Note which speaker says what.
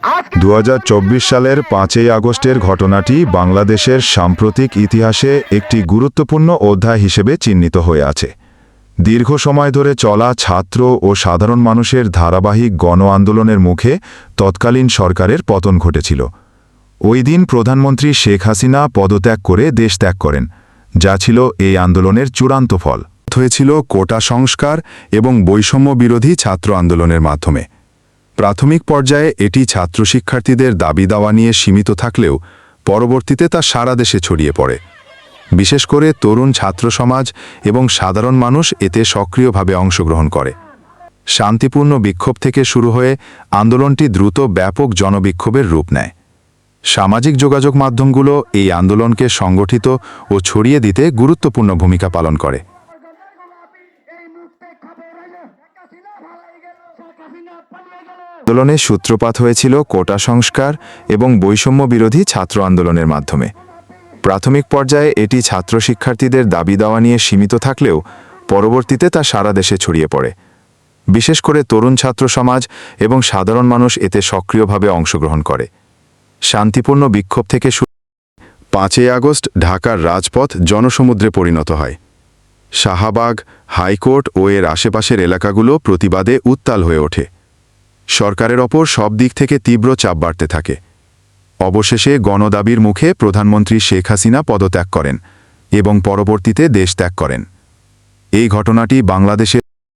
Speaker 1: 2024 সালের 5ই আগস্টের ঘটনাটি বাংলাদেশের সাম্প্রতিক ইতিহাসে একটি গুরুত্বপূর্ণ অধ্যায় হিসেবে চিহ্নিত হয়ে আছে। দীর্ঘ সময় ধরে চলা ছাত্র ও সাধারণ মানুষের ধারাবাহিক গণ আন্দোলনের মুখে তৎকালীন সরকারের পতন ঘটেছিল। ওই দিন প্রধানমন্ত্রী শেখ হাসিনা পদত্যাগ করে দেশ ত্যাগ করেন, যা ছিল এই আন্দোলনের চূড়ান্ত ফল।
Speaker 2: হয়েছিল কোটা সংস্কার এবং বৈষম্য বিরোধী ছাত্র আন্দোলনের মাধ্যমে। প্রাথমিক পর্যায়ে এটি ছাত্র শিক্ষার্থীদের দাবি দাওয়া নিয়ে সীমিত থাকলেও পরবর্তীতে তা সারা দেশে ছড়িয়ে পড়ে। বিশেষ করে তরুণ ছাত্র সমাজ এবং সাধারণ মানুষ এতে সক্রিয়ভাবে অংশগ্রহণ করে। শান্তিপূর্ণ বিক্ষোভ থেকে শুরু হয়ে আন্দোলনটি দ্রুত ব্যাপক জনবিক্ষোভের রূপ নেয়। সামাজিক যোগাযোগ মাধ্যমগুলো এই আন্দোলনকে সংগঠিত ও ছড়িয়ে দিতে গুরুত্বপূর্ণ ভূমিকা পালন করে। আন্দোলনের সূত্রপাত হয়েছিল কোটা সংস্কার এবং বৈষম্য বিরোধী ছাত্র আন্দোলনের মাধ্যমে। প্রাথমিক পর্যায়ে এটি ছাত্র শিক্ষার্থীদের দাবি দাওয়া নিয়ে সীমিত থাকলেও পরবর্তীতে তা সারা দেশে ছড়িয়ে পড়ে। বিশেষ করে তরুণ ছাত্র সমাজ এবং সাধারণ মানুষ এতে সক্রিয়ভাবে অংশগ্রহণ করে। শান্তিপূর্ণ বিক্ষোভ থেকে 5ই আগস্ট ঢাকার রাজপথ জনসমুদ্রে পরিণত হয়। শাহবাগ, হাইকোর্ট ও এর আশেপাশের এলাকাগুলো প্রতিবাদে উত্তাল হয়ে ওঠে। সরকারের ওপর সব দিক থেকে তীব্র চাপ বাড়তে থাকে। অবশেষে গণদাবির মুখে প্রধানমন্ত্রী শেখ হাসিনা পদত্যাগ করেন এবং পরবর্তীতে দেশ ত্যাগ করেন। এই ঘটনাটি বাংলাদেশের